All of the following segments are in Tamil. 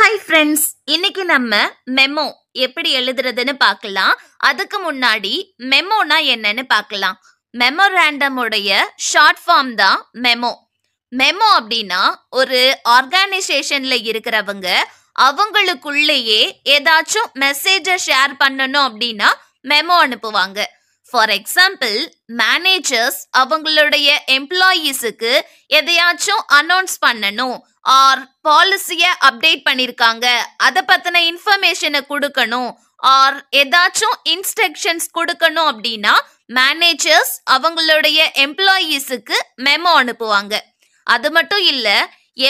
ஹாய் ஃப்ரெண்ட்ஸ், இன்னைக்கு நம்ம மெமோ எப்படி எழுதுறதுன்னு பார்க்கலாம். அதுக்கு முன்னாடி மெமோனா என்னன்னு பார்க்கலாம். மெமோராண்டமுடைய ஷார்ட் ஃபார்ம் தான் மெமோ. மெமோ அப்படின்னா ஒரு ஆர்கனைசேஷன்ல இருக்கிறவங்க அவங்களுக்குள்ளேயே ஏதாச்சும் மெசேஜை ஷேர் பண்ணணும் அப்படின்னா மெமோ அனுப்புவாங்க. ஃபார் எக்ஸாம்பிள், மேனேஜர்ஸ் அவங்களுடைய எம்ப்ளாயீஸுக்கு எதையாச்சும் அனௌன்ஸ் பண்ணணும் ஆர் பாலிசியை அப்டேட் பண்ணியிருக்காங்க, அதை பற்றின இன்ஃபர்மேஷனை கொடுக்கணும் ஆர் ஏதாச்சும் இன்ஸ்ட்ரக்ஷன்ஸ் கொடுக்கணும் அப்படின்னா மேனேஜர்ஸ் அவங்களுடைய எம்ப்ளாயீஸுக்கு மெமோ அனுப்புவாங்க. அது மட்டும் இல்லை,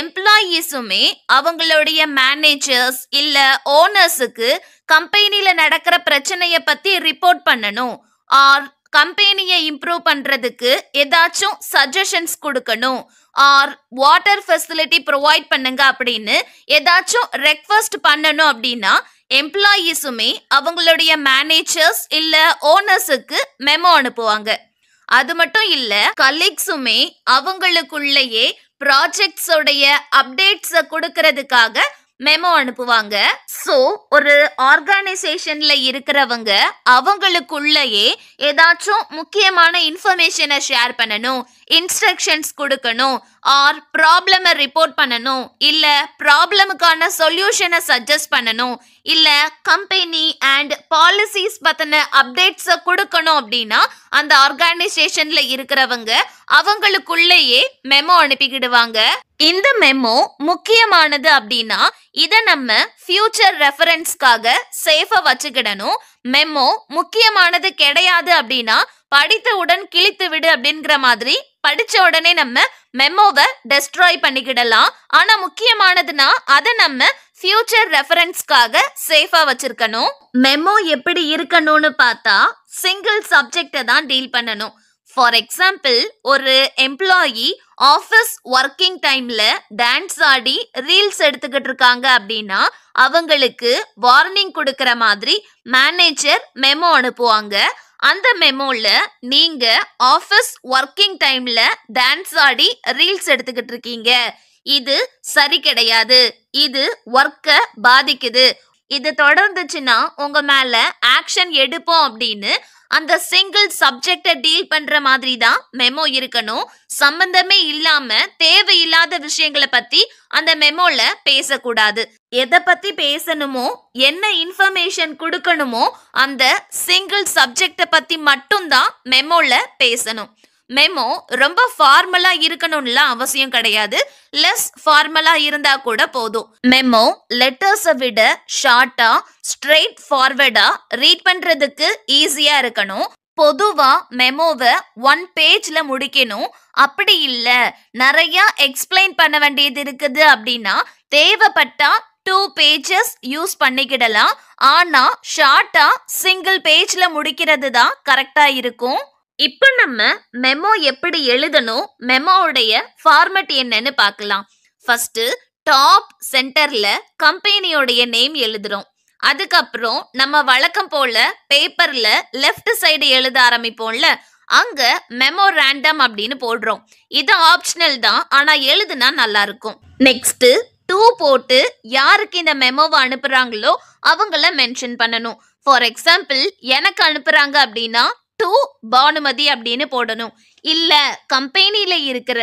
எம்ப்ளாயீஸுமே அவங்களுடைய மேனேஜர்ஸ் இல்லை ஓனர்ஸுக்கு கம்பெனியில் நடக்கிற பிரச்சனையை பற்றி ரிப்போர்ட் பண்ணணும் ஆர் கம்பெனியை இம்ப்ரூவ் பண்றதுக்கு ஏதாச்சும் சஜஷன்ஸ் கொடுக்கணும் ஆர் வாட்டர் ஃபெசிலிட்டி ப்ரொவைட் பண்ணுங்க அப்படின்னு ஏதாச்சும் ரெக்வெஸ்ட் பண்ணணும் அப்படின்னா எம்ப்ளாயீஸுமே அவங்களுடைய மேனேஜர்ஸ் இல்ல ஓனர்ஸுக்கு மெமோ அனுப்புவாங்க. அது மட்டும் இல்ல, கலீக்ஸுமே அவங்களுக்குள்ளேயே ப்ராஜெக்ட்ஸோடைய அப்டேட்ஸை கொடுக்கறதுக்காக மெமோ அனுப்புவாங்க. ஸோ ஒரு ஆர்கனைசேஷன்ல இருக்கிறவங்க அவங்களுக்குள்ளேயே ஏதாச்சும் முக்கியமான இன்ஃபர்மேஷனை ஷேர் பண்ணணும், இன்ஸ்ட்ரக்ஷன்ஸ் கொடுக்கணும் ஆர் ப்ராப்ளமை ரிப்போர்ட் பண்ணணும், இல்ல ப்ராப்ளமுக்கான சொல்யூஷனை சஜஸ்ட் பண்ணணும், இல்ல கம்பெனி அண்ட் பாலிசிஸ் பத்தின அப்டேட்ஸை கொடுக்கணும் அப்படின்னா அந்த ஆர்கனைசேஷன்ல இருக்கிறவங்க அவங்களுக்குள்ளேயே மெமோ அனுப்பிக்கிடுவாங்க. இந்த மெமோ முக்கியமானது அப்படின்னா இதை நம்ம ஃபியூச்சர் ரெஃபரன்ஸ்க்காக சேஃபா வச்சுக்கிடணும். மெமோ முக்கியமானது கிடையாது அப்படின்னா படித்தவுடன் கிழித்து விடு அப்படிங்கிற மாதிரி படிச்ச உடனே நம்ம மெமோவை டெஸ்ட்ராய் பண்ணிக்கிடலாம். ஆனா முக்கியமானதுன்னா அதை நம்ம ஃபியூச்சர் ரெஃபரன்ஸ்க்காக சேஃபா வச்சிருக்கணும். மெமோ எப்படி இருக்கணும்னு பார்த்தா சிங்கிள் சப்ஜெக்டை தான் டீல் பண்ணணும். ஃபார் எக்ஸாம்பிள், ஒரு எம்ப்ளாயி ஆஃபீஸ் ஒர்க்கிங் டைம்ல டான்ஸ் ஆடி ரீல்ஸ் எடுத்துக்கிட்டு இருக்காங்க அப்படின்னா அவங்களுக்கு வார்னிங் கொடுக்கிற மாதிரி மேனேஜர் மெமோ அனுப்புவாங்க. அந்த மெமோல நீங்க ஆஃபீஸ் ஒர்க்கிங் டைம்ல டான்ஸ் ஆடி ரீல்ஸ் எடுத்துக்கிட்டு இருக்கீங்க, இது சரி கிடையாது, இது ஒர்க்கை பாதிக்குது, இது தொடர்ந்துச்சுன்னா உங்க மேல ஆக்ஷன் எடுப்போம் அப்படின்னு அந்த சிங்கிள் சப்ஜெக்டை டீல் பண்ற மாதிரி தான் மெமோ இருக்கணும். சம்பந்தமே இல்லாம தேவையில்லாத விஷயங்களை பத்தி அந்த மெமோல பேசக்கூடாது. எதை பத்தி பேசணுமோ, என்ன இன்ஃபர்மேஷன் கொடுக்கணுமோ அந்த சிங்கிள் சப்ஜெக்டை பத்தி மட்டும்தான் மெமோல பேசணும். மெமோ ரொம்ப ஃபார்மலா இருக்கணும்ல அவசியம் கிடையாது, லெஸ் ஃபார்மலா இருந்தா கூட போதும். மெமோ லெட்டர்ஸை விட ஷார்ட்டா ஸ்ட்ரெயிட் ஃபார்வர்டா ரீட் பண்றதுக்கு ஈஸியா இருக்கணும். பொதுவா மெமோவை 1 பேஜ்ல முடிக்கணும். அப்படி இல்ல நிறைய எக்ஸ்பிளைன் பண்ண வேண்டியது இருக்குது அப்படின்னா தேவைப்பட்டா 2 பேஜஸ் யூஸ் பண்ணிக்கிடலாம். ஆனா ஷார்ட்டா சிங்கிள் பேஜ்ல முடிக்கிறது தான் கரெக்டா இருக்கும். இப்போ நம்ம மெமோ எப்படி எழுதணும், மெமோவுடைய ஃபார்மட் என்னன்னு பார்க்கலாம். ஃபர்ஸ்ட் டாப் சென்டர்ல கம்பெனியோடைய நேம் எழுதுறோம். அதுக்கப்புறம் நம்ம வழக்கம் போல பேப்பர்ல லெஃப்ட் சைடு எழுத ஆரம்பிப்போம்ல, அங்க மெமோராண்டம் அப்படின்னு போடுறோம். இது ஆப்ஷனல் தான், ஆனா எழுதுனா நல்லா இருக்கும். நெக்ஸ்ட் 2 போட்டு யாருக்கு இந்த மெமோவை அனுப்புறாங்களோ அவங்கள மென்ஷன் பண்ணணும். ஃபார் எக்ஸாம்பிள், எனக்கு அனுப்புறாங்க அப்படின்னா டு பானுமதி அப்படின்னு போடணும். இல்ல கம்பெனியில இருக்கிற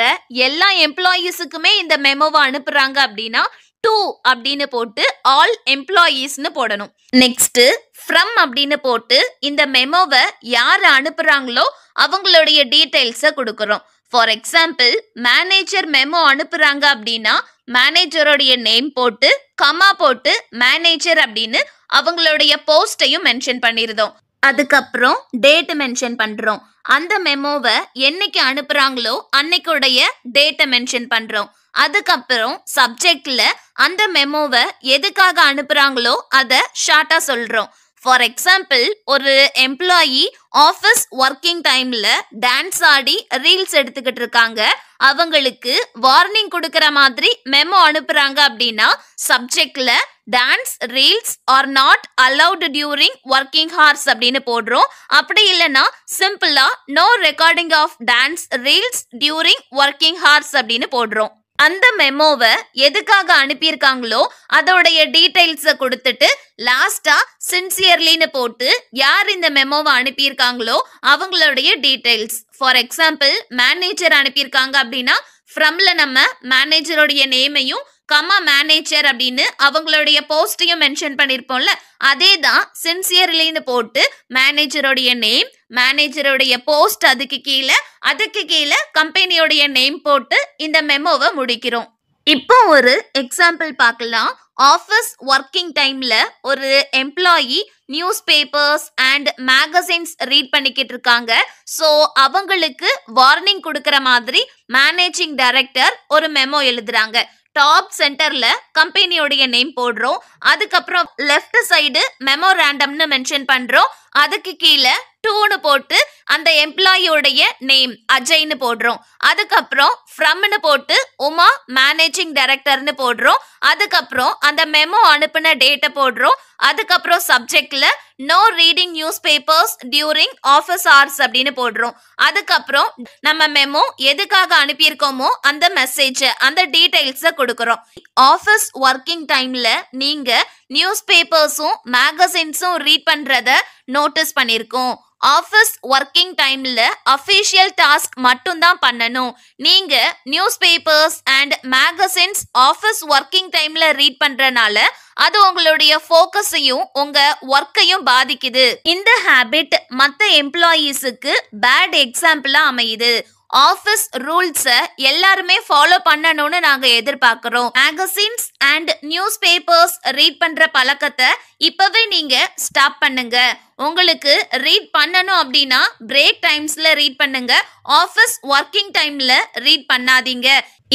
எல்லா எம்ப்ளாயீஸுக்குமே இந்த மெமோவை அனுப்புறாங்க அப்படின்னா டு அப்படின்னு போட்டு ஆல் எம்ப்ளாயீஸ்னு போடணும். நெக்ஸ்ட் ஃப்ரம் அப்படின்னு போட்டு இந்த மெமோவை யார் அனுப்புறாங்களோ அவங்களுடைய டீடைல்ஸை கொடுக்குறோம். ஃபார் எக்ஸாம்பிள், மேனேஜர் மெமோ அனுப்புறாங்க அப்படின்னா மேனேஜருடைய நேம் போட்டு கமா போட்டு மேனேஜர் அப்படின்னு அவங்களுடைய போஸ்டையும் மென்ஷன் பண்ணிருந்தோம். அதுக்கப்புறம் டேட் மென்ஷன் பண்றோம். அந்த மெமோவை என்னைக்கு அனுப்புறாங்களோ அன்னைக்குடைய டேட்டை மென்ஷன் பண்றோம். அதுக்கப்புறம் சப்ஜெக்ட்ல அந்த மெமோவை எதுக்காக அனுப்புறாங்களோ அதை ஷார்ட்டா சொல்றோம். ஃபார் எக்ஸாம்பிள், ஒரு எம்ப்ளாயி ஆஃபீஸ் ஒர்க்கிங் டைம்ல டான்ஸ் ஆடி ரீல்ஸ் எடுத்துக்கிட்டு இருக்காங்க, அவங்களுக்கு வார்னிங் கொடுக்கிற மாதிரி மெமோ அனுப்புறாங்க அப்படின்னா சப்ஜெக்ட்ல dance reels are not allowed during working hours அப்படின்னு போடுறோம். அப்படி இல்லைன்னா சிம்பிளா no recording of dance reels during working hours அப்படின்னு போடுறோம். அந்த மெமோவை எதுக்காக அனுப்பியிருக்காங்களோ அதோடைய டீடைல்ஸை கொடுத்துட்டு லாஸ்டா சின்சியர்லின்னு போட்டு யார் இந்த மெமோவை அனுப்பியிருக்காங்களோ அவங்களுடைய டீடைல்ஸ். ஃபார் எக்ஸாம்பிள் மேனேஜர் அனுப்பியிருக்காங்க அப்படின்னா ஃப்ரம்ல நம்ம மேனேஜருடைய நேமையும் கமா மேனேஜர் அப்படின்னு அவங்களுடைய போஸ்டையும் மென்ஷன் பண்ணிருப்போம்ல, அதே தான் சின்சியர்லின்னு போட்டு மேனேஜருடைய நேம், மேனேஜருடைய போஸ்ட், அதுக்கு கீழே கம்பெனியோடைய நேம் போட்டு இந்த மெமோவை முடிக்கிறோம். இப்போ ஒரு எக்ஸாம்பிள் பார்க்கலாம். ஆஃபீஸ் ஒர்க்கிங் டைம்ல ஒரு employee news papers and magazines read பண்ணிக்கிட்டு இருக்காங்க. ஸோ அவங்களுக்கு வார்னிங் கொடுக்குற மாதிரி மேனேஜிங் டைரக்டர் ஒரு மெமோ எழுதுறாங்க. டாப் சென்டர்ல கம்பெனியோடைய நேம் போடுறோம். அதுக்கப்புறம் லெஃப்ட் சைடு மெமோராண்டம்னு மென்ஷன் பண்றோம். அதுக்கு கீழே டூன்னு போட்டு அந்த எம்ப்ளாயியோடைய நேம் அஜய்னு போடுறோம். அதுக்கப்புறம் ஃப்ரம்னு போட்டு உமா மேனேஜிங் டைரக்டர்னு போடுறோம். அதுக்கப்புறம் அந்த மெமோ அனுப்பின டேட்டை போடுறோம். அதுக்கப்புறம் சப்ஜெக்ட்ல no reading newspapers during office hours அப்படின்னு போடுறோம். அதுக்கப்புறம் நம்ம மெமோ எதுக்காக அனுப்பியிருக்கோமோ அந்த மெசேஜ், அந்த டீடைல்ஸை கொடுக்குறோம். ஆஃபீஸ் ஒர்க்கிங் டைம்ல நீங்க நியூஸ் பேப்பர்ஸும் மேகசின்ஸும் ரீட் பண்றத நோட்டீஸ் பண்ணிருக்கோம். ஆஃபீஸ் ஒர்க்கிங் டைம்ல அஃபிஷியல் டாஸ்க் மட்டும் தான் பண்ணணும். நீங்க news papers and magazines office working டைம்ல ரீட் பண்றனால அது உங்களுடைய ஃபோக்கஸையும் உங்க ஒர்க்கையும் பாதிக்குது. இந்த ஹேபிட் மற்ற எம்ப்ளாயீஸுக்கு பேட் எக்ஸாம்பிளா அமையுது. ஆஃபீஸ் ரூல்ஸை எல்லாருமே ஃபாலோ பண்ணணும்னு நாங்க எதிர்பார்க்கிறோம். Magazines and news papers read பண்ற பழக்கத்தை இப்பவே நீங்க ஸ்டாப் பண்ணுங்க. உங்களுக்கு ரீட் பண்ணணும் அப்படின்னா பிரேக் டைம்ஸ்ல ரீட் பண்ணுங்க. ஆஃபீஸ் ஒர்க்கிங் டைம்ல ரீட் பண்ணாதீங்க.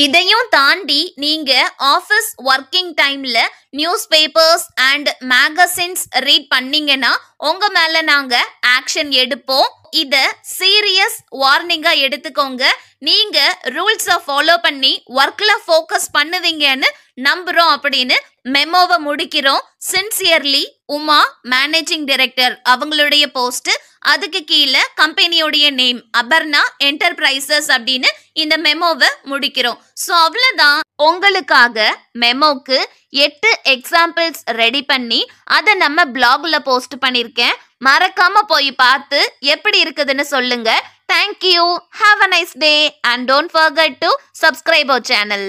இதையும் தாண்டி நீங்க ஆஃபீஸ் ஒர்க்கிங் டைம்ல news papers and magazines read பண்ணீங்கன்னா உங்க மேல நாங்க ஆக்ஷன் எடுப்போம். இத சீரியஸ் வார்னிங்கா எடுத்துக்கோங்க. நீங்க ரூல்ஸை ஃபாலோ பண்ணி ஒர்க்ல ஃபோக்கஸ் பண்ணுவீங்கன்னு நம்புறோம் அப்படின்னு மெமோவை முடிக்கிறோம். சின்சியர்லி உமா மேனேஜிங் டைரக்டர் அவங்களுடைய போஸ்ட், அதுக்கு கீழே கம்பெனியோடைய நேம் அபர்ணா என்டர்பிரைசஸ் அப்படின்னு இந்த மெமோவை முடிக்கிறோம். ஸோ அவ்வளோதான். உங்களுக்காக மெமோக்கு 8 எக்ஸாம்பிள்ஸ் ரெடி பண்ணி அதை நம்ம பிளாக்ல போஸ்ட் பண்ணியிருக்கேன். மறக்காம போய் பார்த்து எப்படி இருக்குதுன்னு சொல்லுங்க. Thank you. Have a nice day and don't forget to subscribe our channel.